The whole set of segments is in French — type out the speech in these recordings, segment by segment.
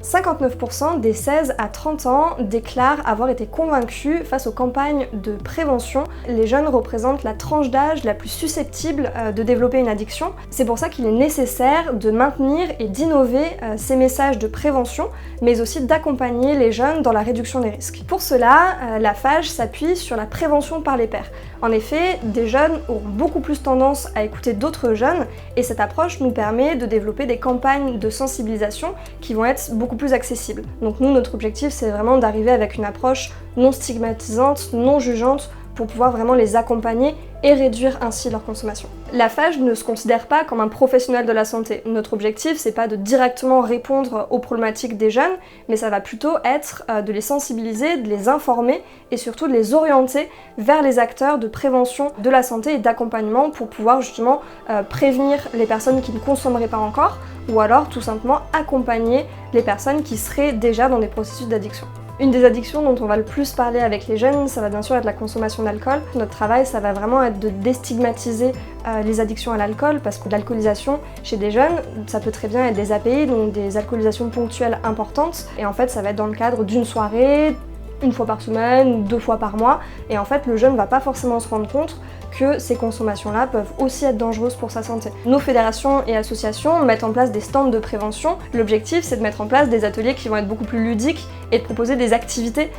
59% des 16 à 30 ans déclarent avoir été convaincus face aux campagnes de prévention. Les jeunes représentent la tranche d'âge la plus susceptible de développer une addiction. C'est pour ça qu'il est nécessaire de maintenir et d'innover ces messages de prévention, mais aussi d'accompagner les jeunes dans la réduction des risques. Pour cela, la FAGE s'appuie sur la prévention par les pairs. En effet, des jeunes auront beaucoup plus tendance à écouter d'autres jeunes, et cette approche nous permet de développer des campagnes de sensibilisation qui vont être beaucoup plus accessibles. Donc nous, notre objectif, c'est vraiment d'arriver avec une approche non stigmatisante, non jugeante, pour pouvoir vraiment les accompagner et réduire ainsi leur consommation. La FAGE ne se considère pas comme un professionnel de la santé. Notre objectif, c'est pas de directement répondre aux problématiques des jeunes, mais ça va plutôt être de les sensibiliser, de les informer et surtout de les orienter vers les acteurs de prévention de la santé et d'accompagnement pour pouvoir justement prévenir les personnes qui ne consommeraient pas encore ou alors tout simplement accompagner les personnes qui seraient déjà dans des processus d'addiction. Une des addictions dont on va le plus parler avec les jeunes, ça va bien sûr être la consommation d'alcool. Notre travail, ça va vraiment être de déstigmatiser les addictions à l'alcool, parce que l'alcoolisation chez des jeunes, ça peut très bien être des API, donc des alcoolisations ponctuelles importantes. Et en fait, ça va être dans le cadre d'une soirée, une fois par semaine, 2 fois par mois. Et en fait, le jeune va pas forcément se rendre compte que ces consommations-là peuvent aussi être dangereuses pour sa santé. Nos fédérations et associations mettent en place des stands de prévention. L'objectif, c'est de mettre en place des ateliers qui vont être beaucoup plus ludiques et de proposer des activités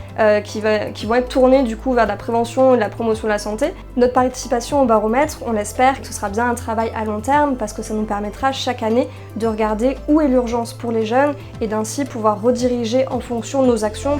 qui vont être tournées du coup vers la prévention et la promotion de la santé. Notre participation au baromètre, on l'espère que ce sera bien un travail à long terme parce que ça nous permettra chaque année de regarder où est l'urgence pour les jeunes et d'ainsi pouvoir rediriger en fonction nos actions.